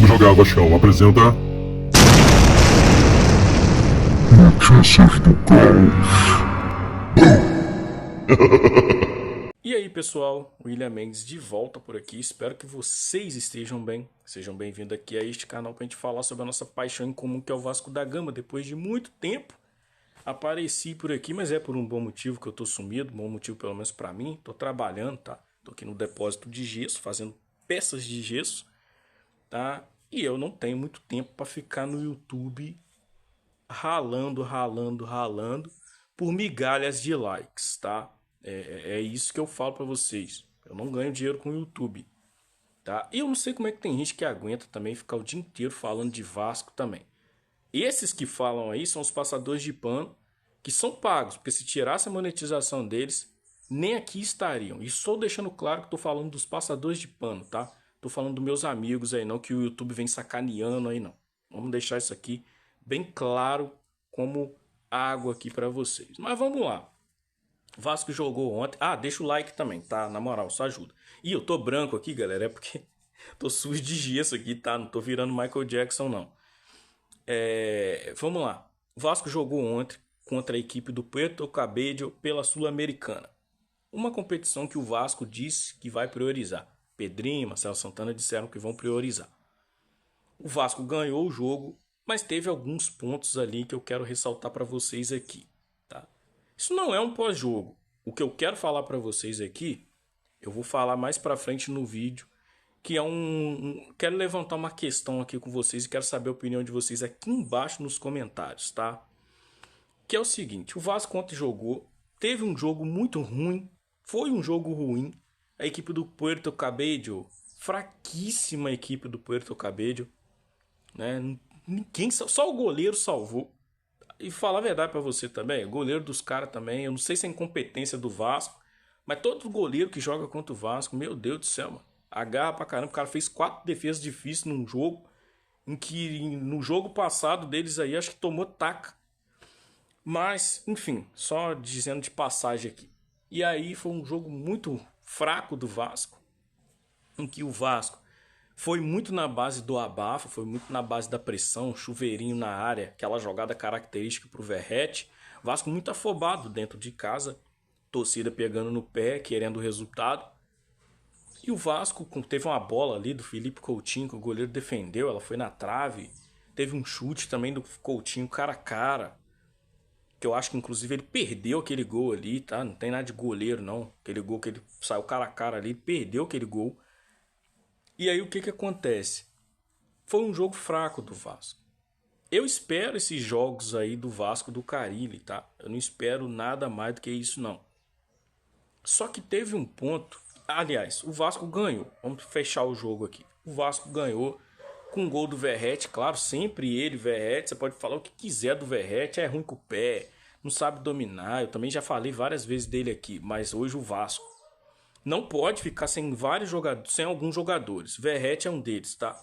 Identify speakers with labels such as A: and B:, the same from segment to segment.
A: Vamos jogar, Vascão. Apresenta.
B: Notícias do Caos.
C: E aí pessoal, William Mendes de volta por aqui, espero que vocês estejam bem, sejam bem-vindos aqui a este canal para a gente falar sobre a nossa paixão em comum que é o Vasco da Gama. Depois de muito tempo apareci por aqui, mas é por um bom motivo que eu tô sumido, bom motivo pelo menos para mim, tô trabalhando, tá? Tô aqui no depósito de gesso, fazendo peças de gesso, tá? E eu não tenho muito tempo para ficar no YouTube ralando por migalhas de likes, tá? É isso que eu falo pra vocês. Eu não ganho dinheiro com o YouTube, tá? E eu não sei como é que tem gente que aguenta também ficar o dia inteiro falando de Vasco também. Esses que falam aí são os passadores de pano que são pagos, porque se tirasse a monetização deles, nem aqui estariam. E estou deixando claro que estou falando dos passadores de pano, tá? Tô falando dos meus amigos aí não, que o YouTube vem sacaneando aí não. Vamos deixar isso aqui bem claro como água aqui pra vocês. Mas vamos lá. Vasco jogou ontem. Ah, deixa o like também, tá? Na moral, só ajuda. E eu tô branco aqui, galera, é porque tô sujo de gesso aqui, tá? Não tô virando Michael Jackson, não. Vamos lá. Vasco jogou ontem contra a equipe do Puerto Cabello pela Sul-Americana. Uma competição que o Vasco disse que vai priorizar. Pedrinho e Marcelo Santana disseram que vão priorizar. O Vasco ganhou o jogo, mas teve alguns pontos ali que eu quero ressaltar para vocês aqui, tá? Isso não é um pós-jogo. O que eu quero falar para vocês aqui, eu vou falar mais para frente no vídeo, que é quero levantar uma questão aqui com vocês e quero saber a opinião de vocês aqui embaixo nos comentários, tá? Que é o seguinte, o Vasco ontem jogou, teve um jogo muito ruim, foi um jogo ruim. A equipe do Puerto Cabello, fraquíssima equipe do Puerto Cabello, né? Ninguém, só o goleiro salvou. E falar a verdade pra você também, o goleiro dos caras também, eu não sei se é incompetência do Vasco, mas todo goleiro que joga contra o Vasco, meu Deus do céu, mano, agarra pra caramba. O cara fez 4 defesas difíceis num jogo, em que no jogo passado deles aí, acho que tomou taca. Mas, enfim, só dizendo de passagem aqui. E aí foi um jogo muito fraco do Vasco, em que o Vasco foi muito na base do abafo, foi muito na base da pressão, chuveirinho na área, aquela jogada característica pro Verratti. Vasco muito afobado dentro de casa, torcida pegando no pé, querendo o resultado. E o Vasco teve uma bola ali do Felipe Coutinho, que o goleiro defendeu, ela foi na trave. Teve um chute também do Coutinho cara a cara, que eu acho que inclusive ele perdeu aquele gol ali, tá? Não tem nada de goleiro não, aquele gol que ele saiu cara a cara ali, ele perdeu aquele gol. E aí o que acontece? Foi um jogo fraco do Vasco. Eu espero esses jogos aí do Vasco do Carille, tá? Eu não espero nada mais do que isso não. Só que teve um ponto, aliás, o Vasco ganhou. Vamos fechar o jogo aqui. O Vasco ganhou com o gol do Verratti, claro, sempre ele, Verratti, você pode falar o que quiser do Verratti, é ruim com o pé, não sabe dominar. Eu também já falei várias vezes dele aqui, mas hoje o Vasco não pode ficar sem vários jogadores, sem alguns jogadores. Verratti é um deles, tá?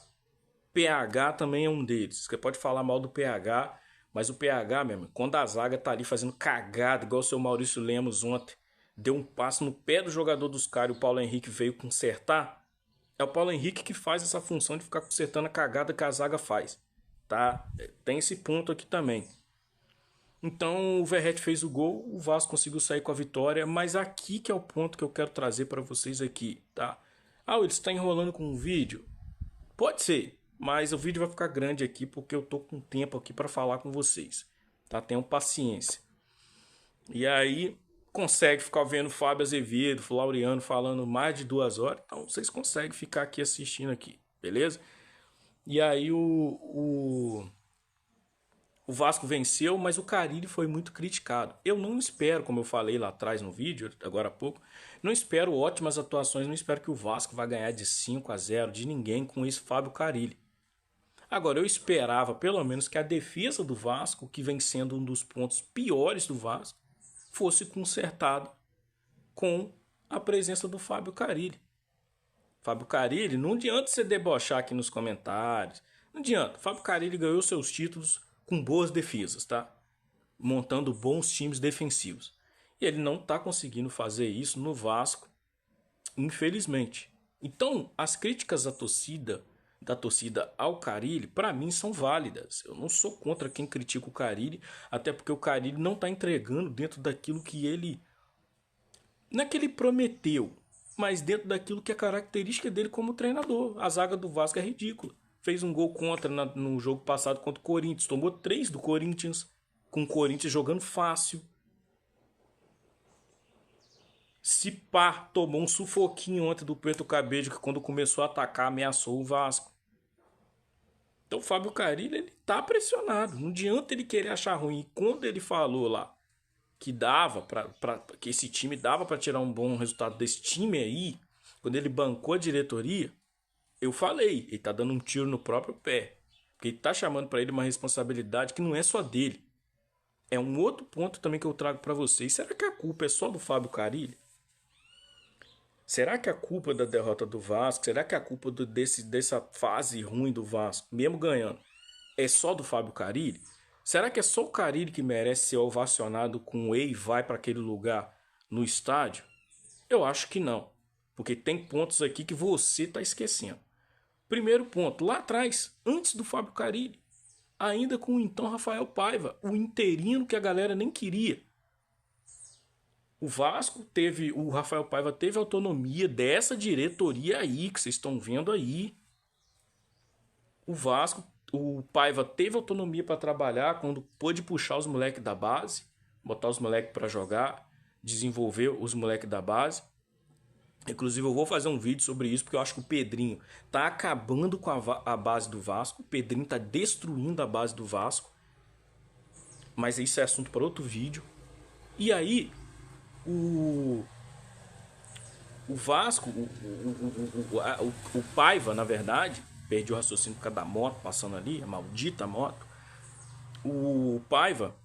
C: PH também é um deles. Você pode falar mal do PH, mas o PH, mesmo, quando a zaga tá ali fazendo cagada, igual o seu Maurício Lemos ontem, deu um passo no pé do jogador dos caras e o Paulo Henrique veio consertar. É o Paulo Henrique que faz essa função de ficar consertando a cagada que a zaga faz, tá? Tem esse ponto aqui também. Então o Verratti fez o gol, o Vasco conseguiu sair com a vitória, mas aqui que é o ponto que eu quero trazer para vocês aqui, tá? Ah, ele está enrolando com um vídeo? Pode ser, mas o vídeo vai ficar grande aqui porque eu tô com tempo aqui para falar com vocês, tá? Tenham paciência. E aí consegue ficar vendo Fábio Azevedo, Flaureano falando mais de 2 horas, então vocês conseguem ficar aqui assistindo aqui, beleza? E aí o Vasco venceu, mas o Carille foi muito criticado. Eu não espero, como eu falei lá atrás no vídeo, agora há pouco, não espero ótimas atuações, não espero que o Vasco vá ganhar de 5-0 de ninguém com esse Fábio Carille. Agora, eu esperava pelo menos que a defesa do Vasco, que vem sendo um dos pontos piores do Vasco, fosse consertada com a presença do Fábio Carille. Fábio Carille, não adianta você debochar aqui nos comentários, não adianta. Fábio Carille ganhou seus títulos com boas defesas, tá? Montando bons times defensivos. E ele não tá conseguindo fazer isso no Vasco, infelizmente. Então, as críticas à torcida da torcida ao Carille, para mim, são válidas. Eu não sou contra quem critica o Carille, até porque o Carille não está entregando dentro daquilo que ele... Não é que ele prometeu, mas dentro daquilo que é característica dele como treinador. A zaga do Vasco é ridícula. Fez um gol contra no jogo passado contra o Corinthians. Tomou 3 do Corinthians, com o Corinthians jogando fácil. Se pá, tomou um sufoquinho ontem do Pedro Cabello, que quando começou a atacar, ameaçou o Vasco. Então o Fábio Carille, ele tá pressionado. Não adianta ele querer achar ruim. E quando ele falou lá que dava que esse time dava para tirar um bom resultado desse time aí, quando ele bancou a diretoria, eu falei, ele tá dando um tiro no próprio pé. Porque ele tá chamando para ele uma responsabilidade que não é só dele. É um outro ponto também que eu trago para vocês. Será que a culpa é só do Fábio Carille? Será que a culpa da derrota do Vasco, será que a culpa dessa fase ruim do Vasco, mesmo ganhando, é só do Fábio Carille? Será que é só o Carille que merece ser ovacionado com o "ei, vai para aquele lugar" no estádio? Eu acho que não, porque tem pontos aqui que você está esquecendo. Primeiro ponto, lá atrás, antes do Fábio Carille, ainda com o então Rafael Paiva, o interino que a galera nem queria. O Vasco o Rafael Paiva teve autonomia dessa diretoria aí, que vocês estão vendo aí. O Paiva teve autonomia para trabalhar quando pôde puxar os moleques da base, botar os moleques para jogar, desenvolver os moleques da base. Inclusive eu vou fazer um vídeo sobre isso, porque eu acho que o Pedrinho tá acabando com a base do Vasco. O Pedrinho tá destruindo a base do Vasco. Mas isso é assunto para outro vídeo. E aí, o Vasco, o Paiva, na verdade, perdi o raciocínio por causa da moto passando ali, a maldita moto. O Paiva,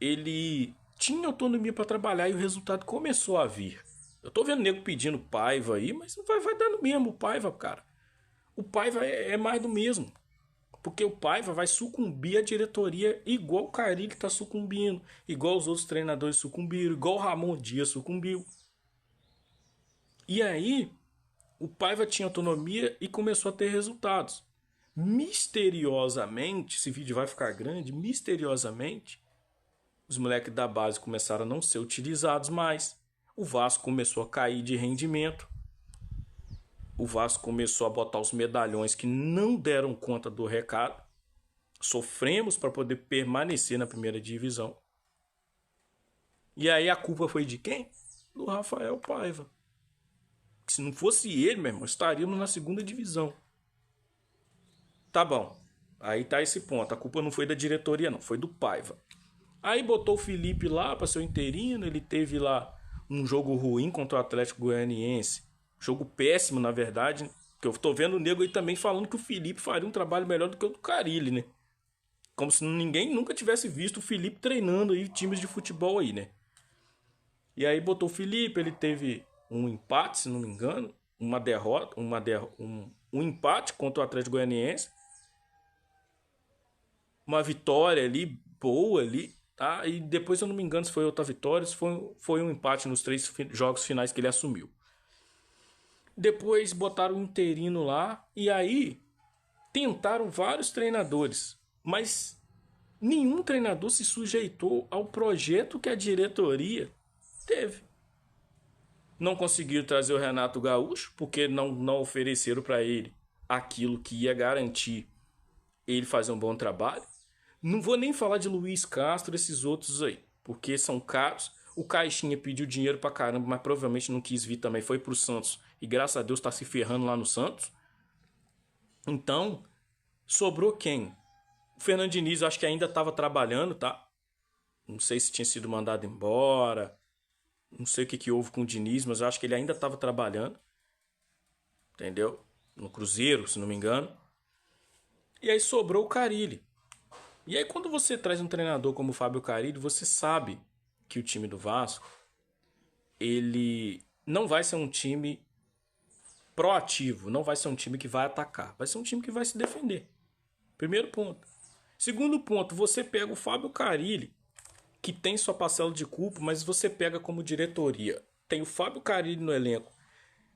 C: ele tinha autonomia para trabalhar e o resultado começou a vir. Eu tô vendo nego pedindo Paiva aí, mas vai dar no mesmo o Paiva, cara. O Paiva é mais do mesmo. Porque o Paiva vai sucumbir à diretoria igual o Carille tá sucumbindo, igual os outros treinadores sucumbiram, igual o Ramon Dias sucumbiu. E aí, o Paiva tinha autonomia e começou a ter resultados. Misteriosamente, esse vídeo vai ficar grande, misteriosamente, os moleques da base começaram a não ser utilizados mais. O Vasco começou a cair de rendimento. O Vasco começou a botar os medalhões que não deram conta do recado. Sofremos para poder permanecer na primeira divisão. E aí a culpa foi de quem? Do Rafael Paiva. Se não fosse ele, meu irmão, estaríamos na segunda divisão. Tá bom. Aí tá esse ponto. A culpa não foi da diretoria, não. Foi do Paiva. Aí botou o Felipe lá para ser o interino. Ele teve lá um jogo ruim contra o Atlético Goianiense. Jogo péssimo, na verdade. Que eu tô vendo o nego aí também falando que o Felipe faria um trabalho melhor do que o do Carille, né? Como se ninguém nunca tivesse visto o Felipe treinando aí times de futebol aí, né? E aí botou o Felipe, ele teve um empate, se não me engano, uma derrota, um empate contra o Atlético Goianiense, uma vitória ali, boa ali, tá? E depois, se eu não me engano, se foi outra vitória, se foi um empate nos 3 jogos finais que ele assumiu. Depois botaram o interino lá, e aí tentaram vários treinadores, mas nenhum treinador se sujeitou ao projeto que a diretoria teve. Não conseguiram trazer o Renato Gaúcho, porque não ofereceram para ele aquilo que ia garantir ele fazer um bom trabalho. Não vou nem falar de Luiz Castro, esses outros aí, porque são caros. O Caixinha pediu dinheiro pra caramba, mas provavelmente não quis vir também, foi pro Santos. E graças a Deus tá se ferrando lá no Santos. Então, sobrou quem? O Fernando Diniz, eu acho que ainda estava trabalhando, tá? Não sei se tinha sido mandado embora. Não sei o que houve com o Diniz, mas eu acho que ele ainda estava trabalhando. Entendeu? No Cruzeiro, se não me engano. E aí sobrou o Carille. E aí quando você traz um treinador como o Fábio Carille, você sabe que o time do Vasco, ele não vai ser um time proativo, não vai ser um time que vai atacar. Vai ser um time que vai se defender. Primeiro ponto. Segundo ponto, você pega o Fábio Carille, que tem sua parcela de culpa, mas você pega como diretoria. Tem o Fábio Carille no elenco.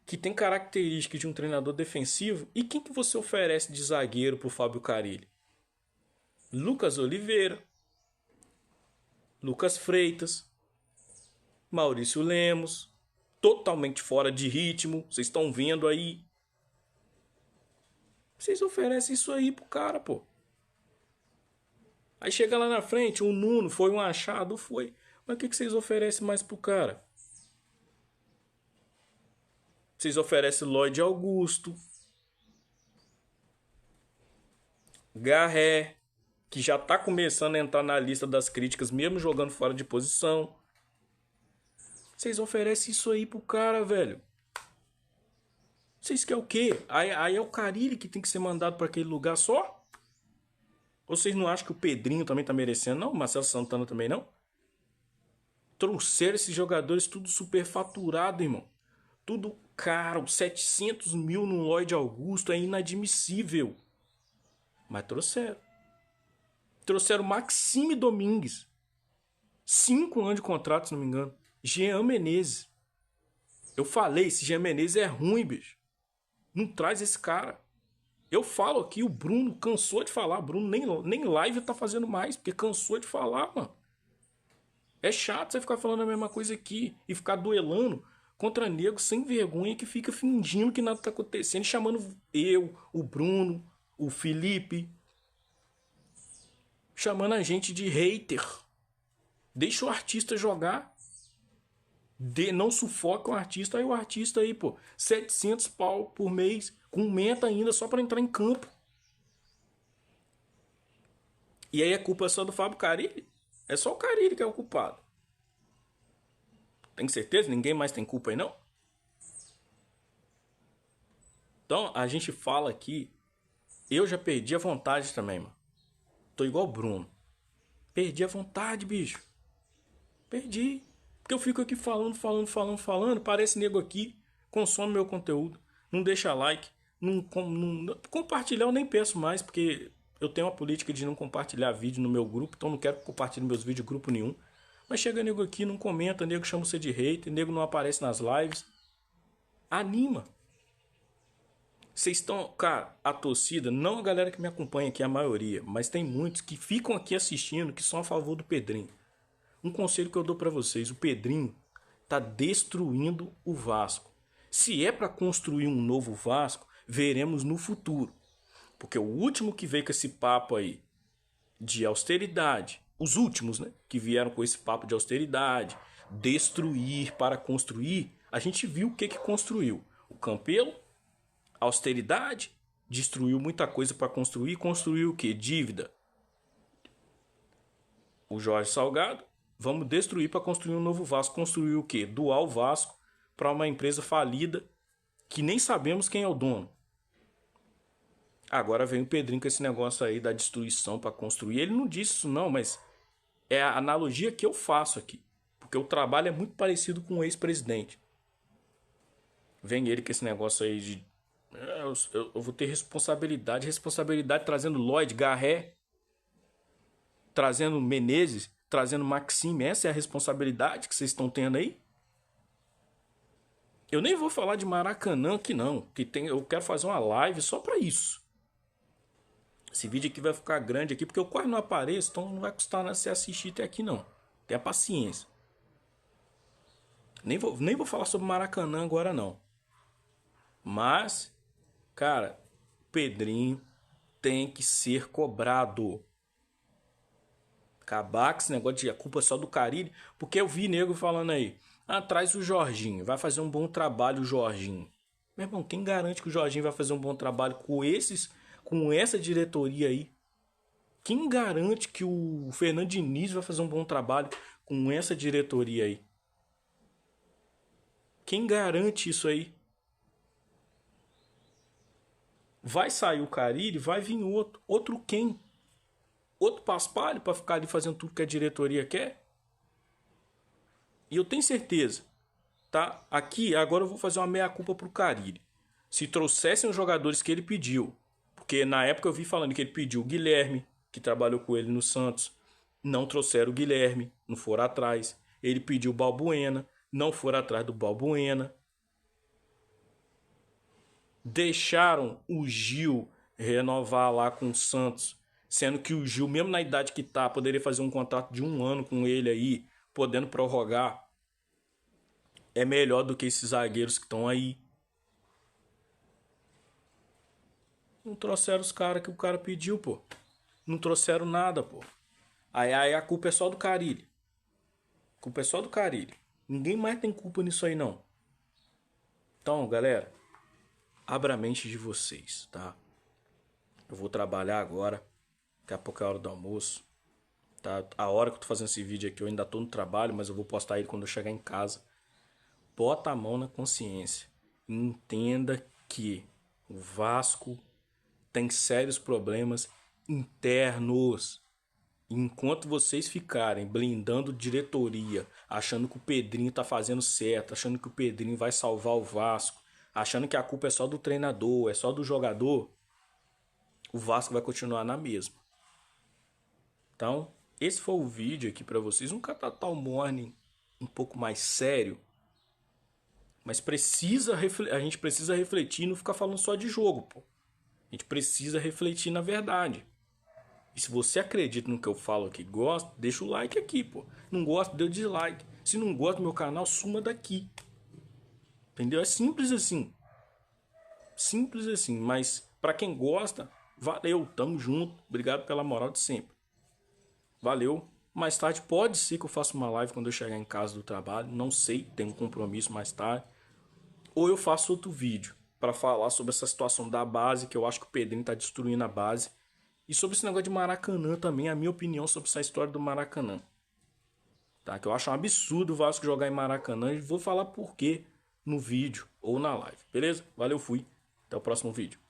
C: que tem características de um treinador defensivo, e quem que você oferece de zagueiro pro Fábio Carille? Lucas Oliveira, Lucas Freitas, Maurício Lemos, totalmente fora de ritmo, vocês estão vendo aí. Vocês oferecem isso aí pro cara, pô. Aí chega lá na frente, o Nuno foi um achado, foi. Mas o que vocês oferecem mais pro cara? Vocês oferecem Lloyd Augusto, Garré, que já tá começando a entrar na lista das críticas, mesmo jogando fora de posição. Vocês oferecem isso aí pro cara, velho. Vocês querem o quê? Aí é o Carille que tem que ser mandado para aquele lugar só? Ou vocês não acham que o Pedrinho também tá merecendo, não? O Marcelo Santana também não? Trouxeram esses jogadores tudo superfaturado, irmão. Tudo caro. 700 mil no Lloyd Augusto é inadmissível. Mas trouxeram. Trouxeram Maxime Domingues. 5 anos de contrato, se não me engano. Jean Menezes. Eu falei, esse Jean Menezes é ruim, bicho. Não traz esse cara. Eu falo aqui, o Bruno cansou de falar. Bruno nem live tá fazendo mais, porque cansou de falar, mano. É chato você ficar falando a mesma coisa aqui e ficar duelando contra nego sem vergonha que fica fingindo que nada tá acontecendo, chamando eu, o Bruno, o Felipe, chamando a gente de hater. Deixa o artista jogar. Não sufoca o artista. Aí o artista aí, pô, 700 pau por mês, com meta ainda só pra entrar em campo. E aí a culpa é só do Fábio Carille? É só o Carille que é o culpado. Tem certeza? Ninguém mais tem culpa aí, não? Então, a gente fala aqui. Eu já perdi a vontade também, mano. Tô igual o Bruno. Perdi a vontade, bicho. Perdi. Porque eu fico aqui falando. Parece nego aqui. Consome meu conteúdo. Não deixa like. Não compartilhar eu nem peço mais. Porque eu tenho uma política de não compartilhar vídeo no meu grupo. Então não quero compartilhar meus vídeos em grupo nenhum. Mas chega nego aqui, não comenta. Nego chama você de hater. Nego não aparece nas lives. Anima. Vocês estão... Cara, a torcida, não a galera que me acompanha aqui, a maioria. Mas tem muitos que ficam aqui assistindo que são a favor do Pedrinho. Um conselho que eu dou pra vocês. O Pedrinho tá destruindo o Vasco. Se é pra construir um novo Vasco, veremos no futuro. Porque o último que veio com esse papo aí de austeridade, os últimos, né, que vieram com esse papo de austeridade, destruir para construir, a gente viu o que construiu. O Campelo, austeridade, destruiu muita coisa para construir. Construiu o quê? Dívida. O Jorge Salgado, vamos destruir para construir um novo Vasco. Construiu o quê? Doar o Vasco para uma empresa falida que nem sabemos quem é o dono. Agora vem o Pedrinho com esse negócio aí da destruição para construir. Ele não disse isso não, mas é a analogia que eu faço aqui. Porque o trabalho é muito parecido com o ex-presidente. Vem ele com esse negócio aí de... Eu vou ter responsabilidade. Responsabilidade trazendo Lloyd, Garré, trazendo Menezes, trazendo Maxime. Essa é a responsabilidade que vocês estão tendo aí? Eu nem vou falar de Maracanã aqui não. Eu quero fazer uma live só para isso. Esse vídeo aqui vai ficar grande aqui, porque eu quase não apareço, então não vai custar nada você assistir até aqui não. Tenha paciência. Nem vou falar sobre Maracanã agora não. Mas, cara, Pedrinho tem que ser cobrado. Acabar com esse negócio de a culpa só do Carille. Porque eu vi nego falando aí, traz o Jorginho, vai fazer um bom trabalho o Jorginho. Meu irmão, quem garante que o Jorginho vai fazer um bom trabalho com essa diretoria aí? Quem garante que o Fernando Diniz vai fazer um bom trabalho com essa diretoria aí? Quem garante isso aí? Vai sair o Carille, vai vir outro. Outro quem? Outro paspalho para ficar ali fazendo tudo que a diretoria quer? E eu tenho certeza, tá? Aqui, agora eu vou fazer uma meia-culpa pro Carille. Se trouxessem os jogadores que ele pediu, porque na época eu vi falando que ele pediu o Guilherme, que trabalhou com ele no Santos, não trouxeram o Guilherme, não foram atrás. Ele pediu o Balbuena, não foram atrás do Balbuena. deixaram o Gil renovar lá com o Santos, sendo que o Gil, mesmo na idade que tá, poderia fazer um contrato de 1 ano com ele aí, podendo prorrogar, é melhor do que esses zagueiros que estão aí. Não trouxeram os caras que o cara pediu, pô. Não trouxeram nada, pô. Aí a culpa é só do Carille. A culpa é só do Carille. Ninguém mais tem culpa nisso aí, não. Então, galera, abra a mente de vocês, tá? Eu vou trabalhar agora. Daqui a pouco é a hora do almoço. Tá? A hora que eu tô fazendo esse vídeo aqui, eu ainda tô no trabalho, mas eu vou postar ele quando eu chegar em casa. Bota a mão na consciência. Entenda que o Vasco tem sérios problemas internos. Enquanto vocês ficarem blindando diretoria, achando que o Pedrinho tá fazendo certo, achando que o Pedrinho vai salvar o Vasco, achando que a culpa é só do treinador, é só do jogador, o Vasco vai continuar na mesma. Então, esse foi o vídeo aqui pra vocês, um Catatal Morning um pouco mais sério, mas a gente precisa refletir e não ficar falando só de jogo, pô. A gente precisa refletir na verdade. E se você acredita no que eu falo aqui, gosta, deixa o like aqui, pô. Não gosta, dê o dislike. Se não gosta do meu canal, suma daqui. Entendeu? É simples assim. Simples assim. Mas pra quem gosta, valeu, tamo junto. Obrigado pela moral de sempre. Valeu. Mais tarde pode ser que eu faça uma live quando eu chegar em casa do trabalho. Não sei, tenho um compromisso mais tarde. Ou eu faço outro vídeo pra falar sobre essa situação da base, que eu acho que o Pedrinho tá destruindo a base. E sobre esse negócio de Maracanã também, a minha opinião sobre essa história do Maracanã. Tá? Que eu acho um absurdo o Vasco jogar em Maracanã e vou falar por quê no vídeo ou na live. Beleza? Valeu, fui. Até o próximo vídeo.